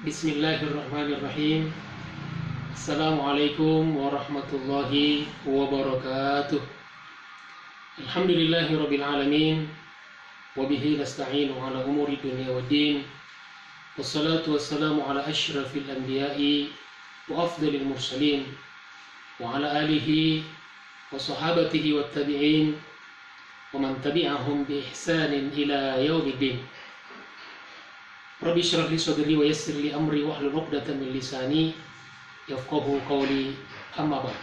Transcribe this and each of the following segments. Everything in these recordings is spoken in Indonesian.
Bismillahirrahmanirrahim. Assalamualaikum warahmatullahi wabarakatuh. Alhamdulillahirabbil alamin wa bihi nasta'inu ala umuri dunya waddin. Wassalatu wassalamu ala asyrafil anbiya'i wa afdalil mursalin wa ala alihi wa sahabatihi wat tabi'in wa man tabi'ahum bi ihsanin ila yaumiddin. Rabbi syrah li sadri wa yassir li amri wahlul 'uqdatam min lisani yafqahu qawli, amma ba'd.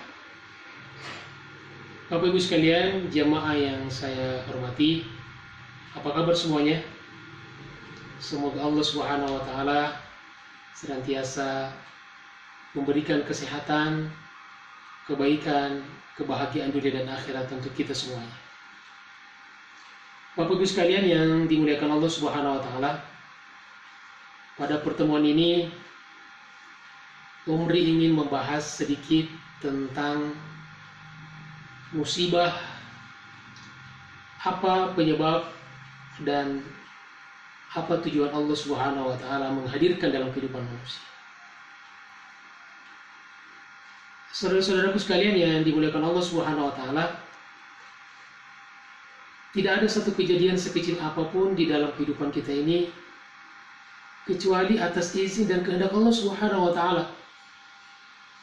Bapak Ibu sekalian, jamaah yang saya hormati, apa kabar semuanya? Semoga Allah Subhanahu wa taala senantiasa memberikan kesehatan, kebaikan, kebahagiaan dunia dan akhirat untuk kita semuanya. Bapak Ibu sekalian yang dimuliakan Allah Subhanahu wa taala, pada pertemuan ini, Umri ingin membahas sedikit tentang musibah, apa penyebab dan apa tujuan Allah Subhanahu wa taala menghadirkan dalam kehidupan manusia. Saudara-saudaraku sekalian yang dimuliakan Allah Subhanahu wa taala, tidak ada satu kejadian sekecil apapun di dalam kehidupan kita ini kecuali atas izin dan kehendak Allah Subhanahu wa taala.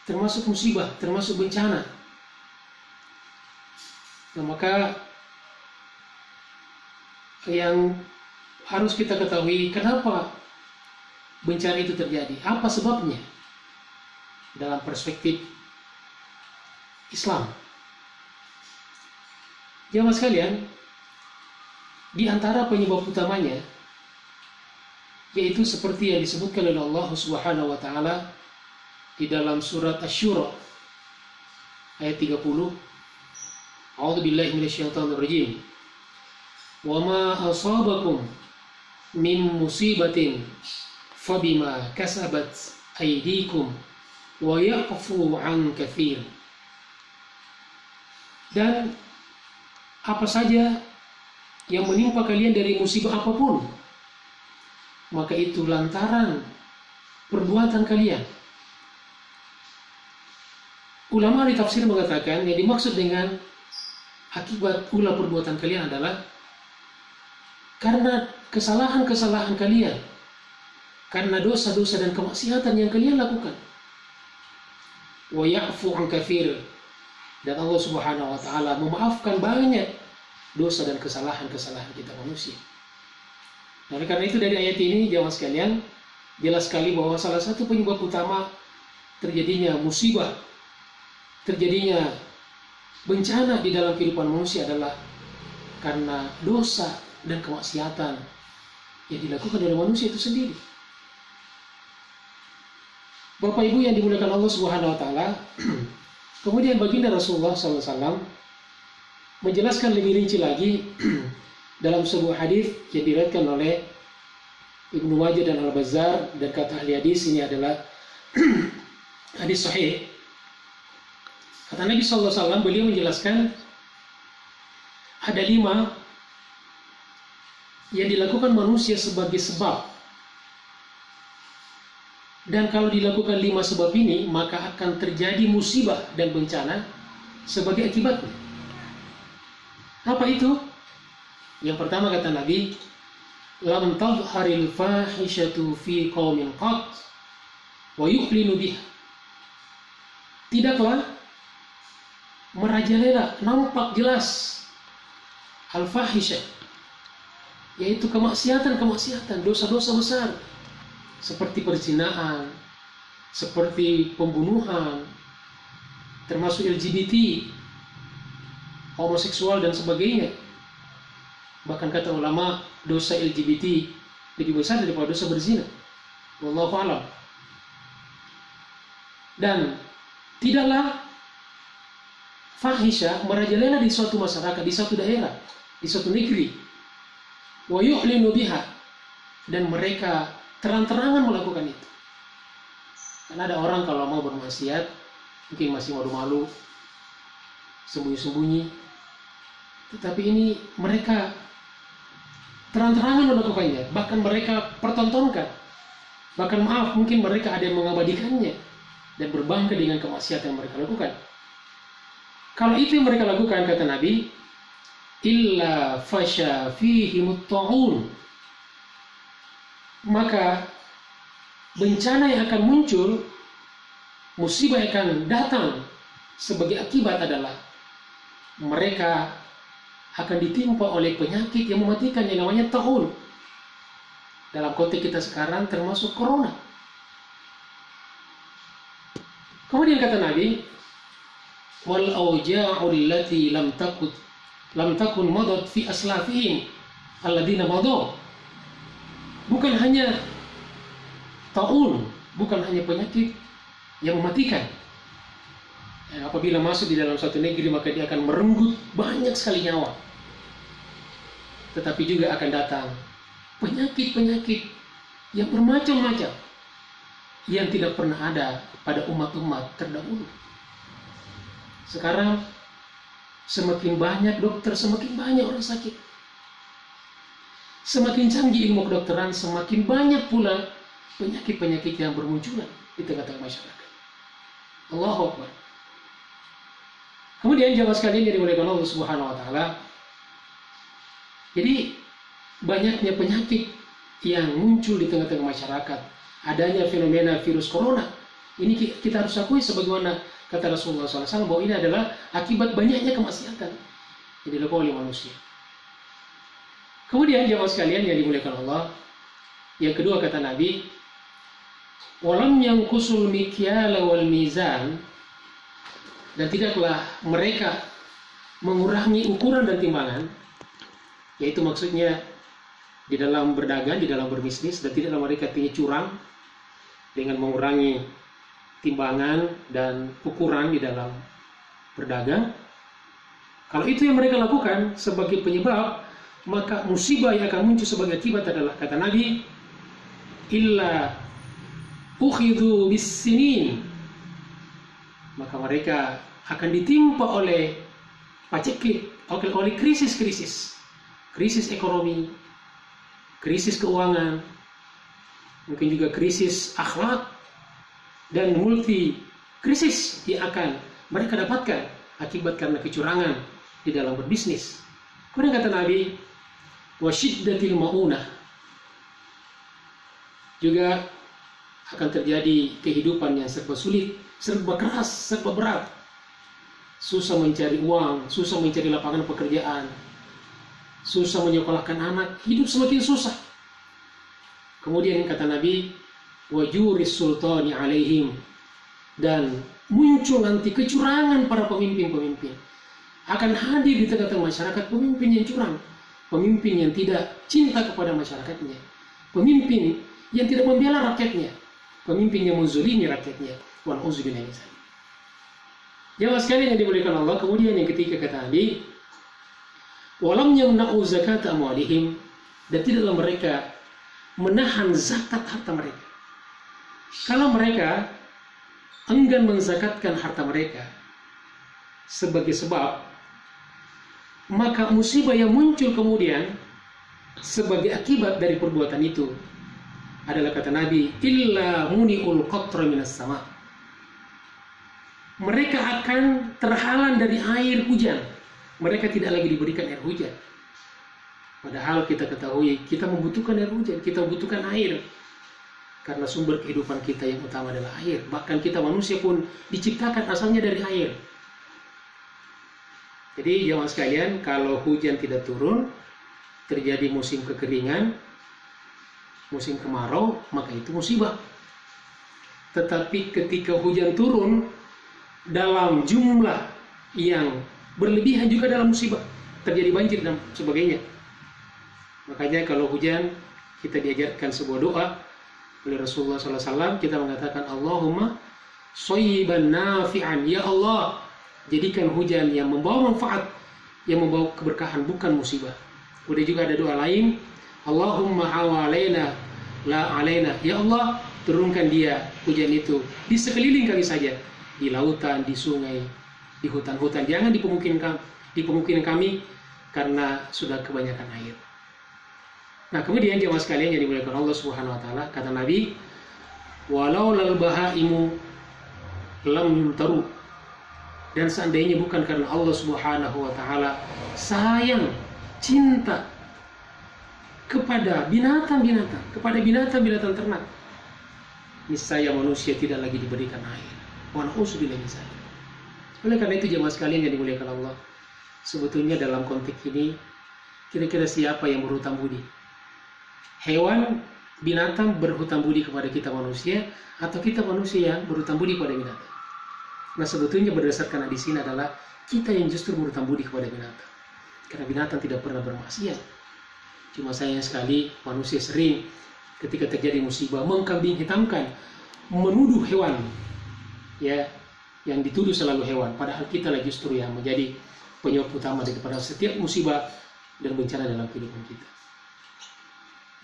Termasuk musibah, termasuk bencana. Nah, maka yang harus kita ketahui, kenapa bencana itu terjadi? Apa sebabnya? Dalam perspektif Islam. Jamaah sekalian, di antara penyebab utamanya yaitu seperti yang disebutkan oleh Allah Subhanahu wa taala di dalam surat Asy-Syura ayat 30. A'udzubillahi minasyaitonir rajim. Wa ma asabakum min musibatin fabima kasabat aydikum wa ya'fu 'an katsir. Dan apa saja yang menimpa kalian dari musibah apapun, maka itu lantaran perbuatan kalian. Ulama di tafsir mengatakan yang dimaksud dengan akibat ulah perbuatan kalian adalah karena kesalahan-kesalahan kalian, karena dosa-dosa dan kemaksiatan yang kalian lakukan. Wa ya'fu 'an katsir, dan Allah Subhanahu wa taala memaafkan banyak dosa dan kesalahan-kesalahan kita manusia. Nah, oleh karena itu dari ayat ini, jamaah sekalian, jelas sekali bahwa salah satu penyebab utama terjadinya musibah, terjadinya bencana di dalam kehidupan manusia adalah karena dosa dan kemaksiatan yang dilakukan oleh manusia itu sendiri. Bapak Ibu yang dimuliakan Allah Subhanahu wa taala, kemudian baginda Rasulullah SAW menjelaskan lebih rinci lagi dalam sebuah hadis yang diriwayatkan oleh Ibnu Majah dan Al-Bazzar, dan kata ahli hadis ini adalah hadis sahih. Kata Nabi SAW, beliau menjelaskan ada 5 yang dilakukan manusia sebagai sebab, dan kalau dilakukan 5 sebab ini maka akan terjadi musibah dan bencana sebagai akibatnya. Apa itu? Yang pertama kata Nabi, lam tadhharil fahishatu fi qaumin qat wa yu'linu biha. Tidaklah merajalela, nampak jelas al-fahisyah, yaitu kemaksiatan-kemaksiatan, dosa-dosa besar seperti perzinahan, seperti pembunuhan, termasuk LGBT, homoseksual dan sebagainya. Bahkan kata ulama, dosa LGBT lebih besar daripada dosa berzina. Wallahu a'lam. Dan tidaklah fahisha merajalela di suatu masyarakat, di suatu daerah, di suatu negeri. Wa yu'linu biha, dan mereka terang-terangan melakukan itu. Karena ada orang kalau mau bermaksiat mungkin masih malu-malu, sembunyi-sembunyi. Tetapi ini mereka terang-terangan melakukannya, bahkan mereka pertontonkan Bahkan maaf, mungkin mereka ada yang mengabadikannya dan berbangga dengan kemaksiatan yang mereka lakukan. Kalau itu yang mereka lakukan, kata Nabi, illa fasha fihimut ta'un, maka bencana yang akan muncul, musibah yang akan datang sebagai akibat adalah mereka akan ditimpa oleh penyakit yang mematikan yang namanya ta'un. Dalam konteks kita sekarang termasuk corona. Kemudian kata Nabi, wal auja'u allati lam takun madat fi aslafihim alladziina madaw. Bukan hanya taun, bukan hanya penyakit yang mematikan. Apabila masuk di dalam suatu negeri, maka dia akan merenggut banyak sekali nyawa. Tetapi juga akan datang penyakit-penyakit yang bermacam-macam yang tidak pernah ada pada umat-umat terdahulu. Sekarang semakin banyak dokter, semakin banyak orang sakit. Semakin canggih ilmu kedokteran, semakin banyak pula penyakit-penyakit yang bermunculan di tengah-tengah masyarakat. Allahu Akbar. Kemudian jamaah sekalian yang dimuliakan Allah Subhanahu wa taala, jadi banyaknya penyakit yang muncul di tengah-tengah masyarakat, adanya fenomena virus corona, ini kita harus akui sebagaimana kata Rasulullah SAW bahwa ini adalah akibat banyaknya kemaksiatan yang dilakukan oleh manusia. Kemudian jamaah sekalian yang dimuliakan Allah, yang kedua kata Nabi, walam yanqusul mikyala wal mizan, dan tidaklah mereka mengurangi ukuran dan timbangan, yaitu maksudnya di dalam berdagang, di dalam berbisnis, dan tidaklah mereka tinggi curang dengan mengurangi timbangan dan ukuran di dalam berdagang. Kalau itu yang mereka lakukan sebagai penyebab, maka musibah yang akan muncul sebagai akibat adalah, kata Nabi, illa ukhidhu bis-sinin, maka mereka akan ditimpa oleh paceklik, oleh krisis ekonomi, krisis keuangan, mungkin juga krisis akhlak, dan multi krisis yang akan mereka dapatkan akibat karena kecurangan di dalam berbisnis. Kemudian kata Nabi, wa syiddatil ma'unah, juga akan terjadi kehidupan yang serba sulit, serba keras, serba berat. Susah mencari uang, susah mencari lapangan pekerjaan, susah menyekolahkan anak, hidup semakin susah. Kemudian kata Nabi, wajuris sultani alaihim, dan muncul nanti kecurangan para pemimpin-pemimpin. Akan hadir di tengah-tengah masyarakat pemimpin yang curang, pemimpin yang tidak cinta kepada masyarakatnya, pemimpin yang tidak membela rakyatnya, pemimpin yang menzalimi rakyatnya. Wal'uzubillah min dzalik. Jamaah sekalian yang dimuliakan Allah, kemudian yang ketiga kata Nabi, walam yamna'u zakat amwalihim, dan tidaklah mereka menahan zakat harta mereka. Kalau mereka enggan menzakatkan harta mereka sebagai sebab, maka musibah yang muncul kemudian sebagai akibat dari perbuatan itu adalah, kata Nabi, illa muni'ul qatra minas sama, mereka akan terhalang dari air hujan. Mereka tidak lagi diberikan air hujan. Padahal kita ketahui kita membutuhkan air hujan, kita membutuhkan air, karena sumber kehidupan kita yang utama adalah air. Bahkan kita manusia pun diciptakan asalnya dari air. Jadi jamaah sekalian, kalau hujan tidak turun, terjadi musim kekeringan, musim kemarau, maka itu musibah. Tetapi ketika hujan turun dalam jumlah yang berlebihan juga dalam musibah, terjadi banjir dan sebagainya. Makanya kalau hujan, kita diajarkan sebuah doa oleh Rasulullah SAW. Kita mengatakan, Allahumma shayyiban nafi'an, ya Allah, jadikan hujan yang membawa manfaat, yang membawa keberkahan, bukan musibah. Kemudian juga ada doa lain, Allahumma hawalaina la alaina, ya Allah, turunkan dia hujan itu di sekeliling kami saja, di lautan, di sungai, di hutan-hutan, jangan di pemukiman kami karena sudah kebanyakan air. Nah, kemudian jemaah sekalian yang dimuliakan Allah Subhanahu wa taala, kata Nabi, walau lal bahaimu lam yumtaru, dan seandainya bukan karena Allah Subhanahu wa taala sayang, cinta kepada binatang-binatang, kepada binatang-binatang ternak, niscaya manusia tidak lagi diberikan air. Wa na'udzubillahi min dzalik. Oleh karena itu jemaah sekalian yang dimuliakan Allah, sebetulnya dalam konteks ini kira-kira siapa yang berhutang budi? Hewan, binatang berhutang budi kepada kita manusia, atau kita manusia yang berhutang budi kepada binatang? Nah, sebetulnya berdasarkan di sini adalah kita yang justru berhutang budi kepada binatang. Karena binatang tidak pernah bermaksiat. Cuma sayang sekali manusia sering ketika terjadi musibah mengkambing hitamkan, menuduh hewan, ya, yang dituduh selalu hewan. Padahal kita lah justru yang menjadi penyebab utama daripada setiap musibah dan bencana dalam kehidupan kita.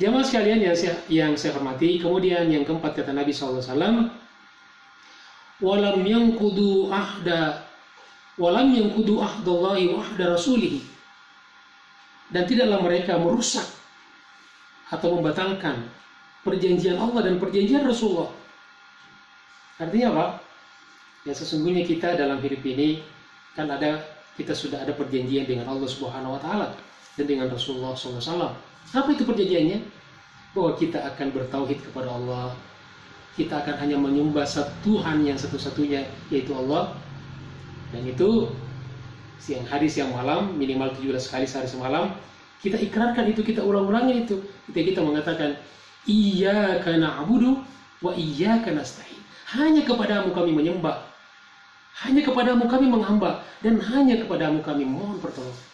Jamaah sekalian yang saya hormati, kemudian yang keempat kata Nabi SAW, walam yanqudu ahdallahi wa ahda rasulih, dan tidaklah mereka merusak atau membatalkan perjanjian Allah dan perjanjian Rasulullah. Artinya apa? Ya, sesungguhnya kita dalam hidup ini kan kita sudah ada perjanjian dengan Allah Subhanahu wa taala dan dengan Rasulullah SAW. Apa itu perjanjiannya? Bahwa kita akan bertauhid kepada Allah. Kita akan hanya menyembah satu Tuhan yang satu-satunya, yaitu Allah. Dan itu siang hari siang malam, minimal 17 kali sehari semalam, kita ikrarkan itu, kita ulang-ulangin itu. Kita mengatakan, iyyaka na'budu wa iyyaka nasta'in. Hanya kepadamu kami menyembah, hanya kepadamu kami menghamba, dan hanya kepadamu kami mohon pertolongan.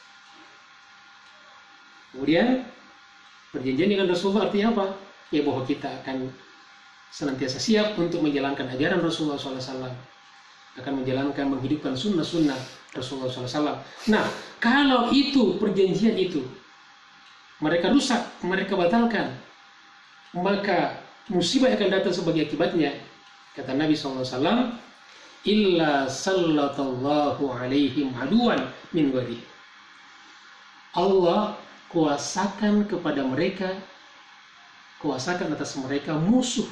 Kemudian perjanjian dengan Rasulullah artinya apa? Ya, bahwa kita akan senantiasa siap untuk menjalankan ajaran Rasulullah SAW, akan menjalankan, menghidupkan sunnah-sunnah Rasulullah SAW. Nah, kalau itu perjanjian itu mereka rusak, mereka batalkan, maka musibah akan datang sebagai akibatnya. Kata Nabi SAW, illa sallatallahu alaihim aduan min ghairi. Allah kuasakan kepada mereka, kuasakan atas mereka musuh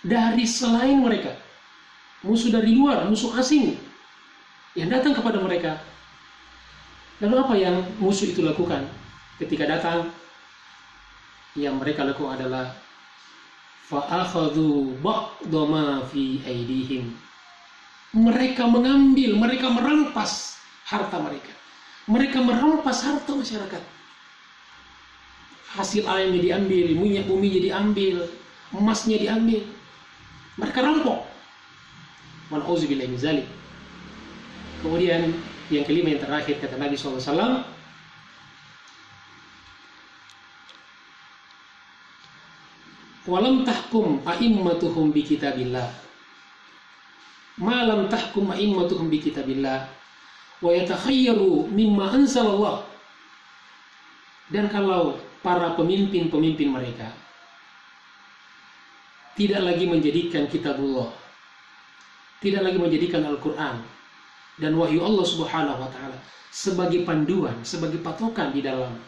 dari selain mereka, musuh dari luar, musuh asing yang datang kepada mereka. Lalu apa yang musuh itu lakukan ketika datang? Yang mereka lakukan adalah fa'akhadhu ba'dha ma fi aidihim. Mereka mengambil, mereka merampas harta mereka. Mereka merampas harta masyarakat. Hasil alamnya diambil, minyak buminya diambil, emasnya diambil. Mereka rampok. Wa na'udzubillahi min dzalik. Kemudian yang kelima, yang terakhir, kata Nabi SAW, walam tahkum a'immatuhum bi kitabillah, ma lam tahkum a'immatuhum bi kitabillah wa yatakhayyaru mimma anzalallah. Dan kalau para pemimpin-pemimpin mereka tidak lagi menjadikan kitabullah, tidak lagi menjadikan Al-Quran dan wahyu Allah Subhanahu wa ta'ala sebagai panduan, sebagai patokan di dalam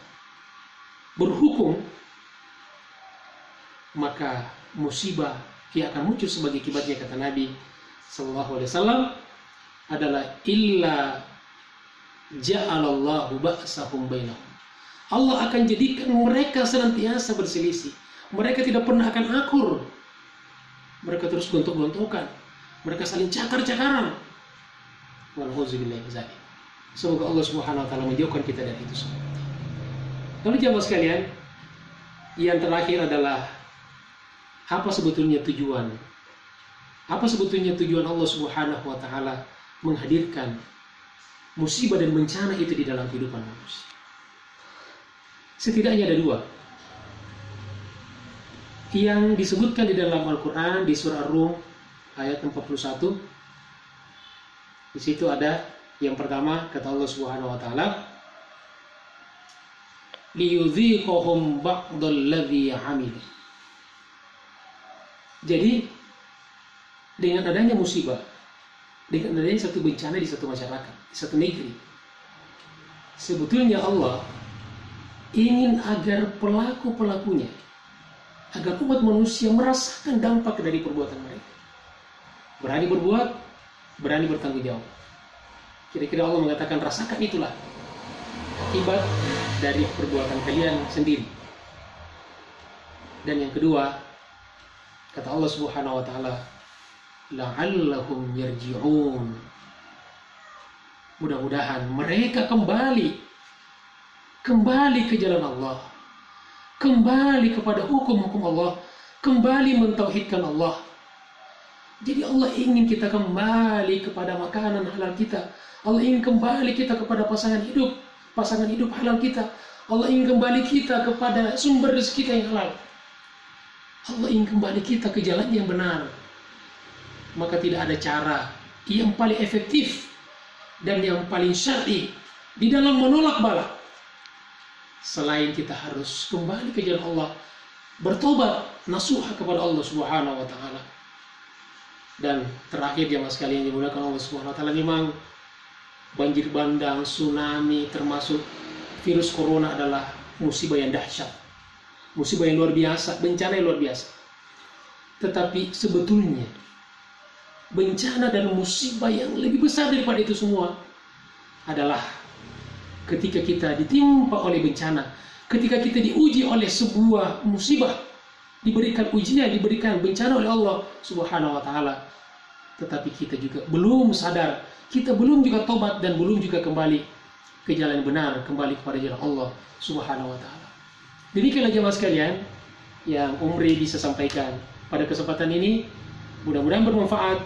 berhukum, maka musibah yang akan muncul sebagai akibatnya, kata Nabi sallallahu alaihi wasallam, adalah illa ja'alallahu ba'sahum bainahum. Allah akan jadikan mereka senantiasa berselisih. Mereka tidak pernah akan akur. Mereka terus gontok-gontokan. Mereka saling cakar-cakaran. Walauzubillahi min dzalik. Semoga Allah Subhanahu wa taala menjauhkan kita dari itu semua. Lalu jamaah sekalian, yang terakhir adalah apa sebetulnya tujuan? Apa sebetulnya tujuan Allah Subhanahu wa taala menghadirkan musibah dan bencana itu di dalam kehidupan manusia? Setidaknya ada dua yang disebutkan di dalam Al-Quran, di surah Ar-Rum ayat 41. Di situ ada yang pertama, kata Allah Subhanahu wa taala, liyudhiqahum ba'dalladzi 'amilu. Jadi dengan adanya musibah, dengan adanya satu bencana di satu masyarakat, di satu negeri, sebetulnya Allah ingin agar pelaku-pelakunya agar umat manusia merasakan dampak dari perbuatan mereka. Berani berbuat, berani bertanggung jawab. Kira-kira Allah mengatakan, rasakan itulah akibat dari perbuatan kalian sendiri. Dan yang kedua, kata Allah Subhanahu wa taala, la'allahum yarji'un. Mudah-mudahan mereka kembali ke jalan Allah, kembali kepada hukum-hukum Allah, kembali mentauhidkan Allah. Jadi Allah ingin kita kembali kepada makanan halal kita. Allah ingin kembali kita kepada pasangan hidup halal kita. Allah ingin kembali kita kepada sumber rezeki kita yang halal. Allah ingin kembali kita ke jalan yang benar. Maka tidak ada cara yang paling efektif dan yang paling syar'i di dalam menolak bala selain kita harus kembali ke jalan Allah, bertobat, nasuha kepada Allah Subhanahu wa taala. Dan terakhir jemaah sekalian yang dimuliakan Allah Subhanahu wa taala, memang banjir bandang, tsunami, termasuk virus corona adalah musibah yang dahsyat, musibah yang luar biasa, bencana yang luar biasa. Tetapi sebetulnya bencana dan musibah yang lebih besar daripada itu semua adalah ketika kita ditimpa oleh bencana, ketika kita diuji oleh sebuah musibah, diberikan ujian, diberikan bencana oleh Allah Subhanahu wa taala, tetapi kita juga belum sadar, kita belum juga tobat dan belum juga kembali ke jalan yang benar, kembali kepada jalan Allah Subhanahu wa taala. Demikianlah jemaah sekalian yang Umri bisa sampaikan pada kesempatan ini. Mudah-mudahan bermanfaat.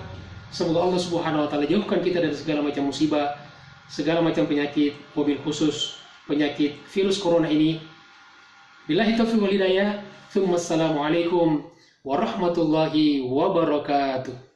Semoga Allah Subhanahu wa taala jauhkan kita dari segala macam musibah, segala macam penyakit, mobil khusus penyakit virus corona ini. Billahi taufiq wal hidayah. Assalamualaikum warahmatullahi wabarakatuh.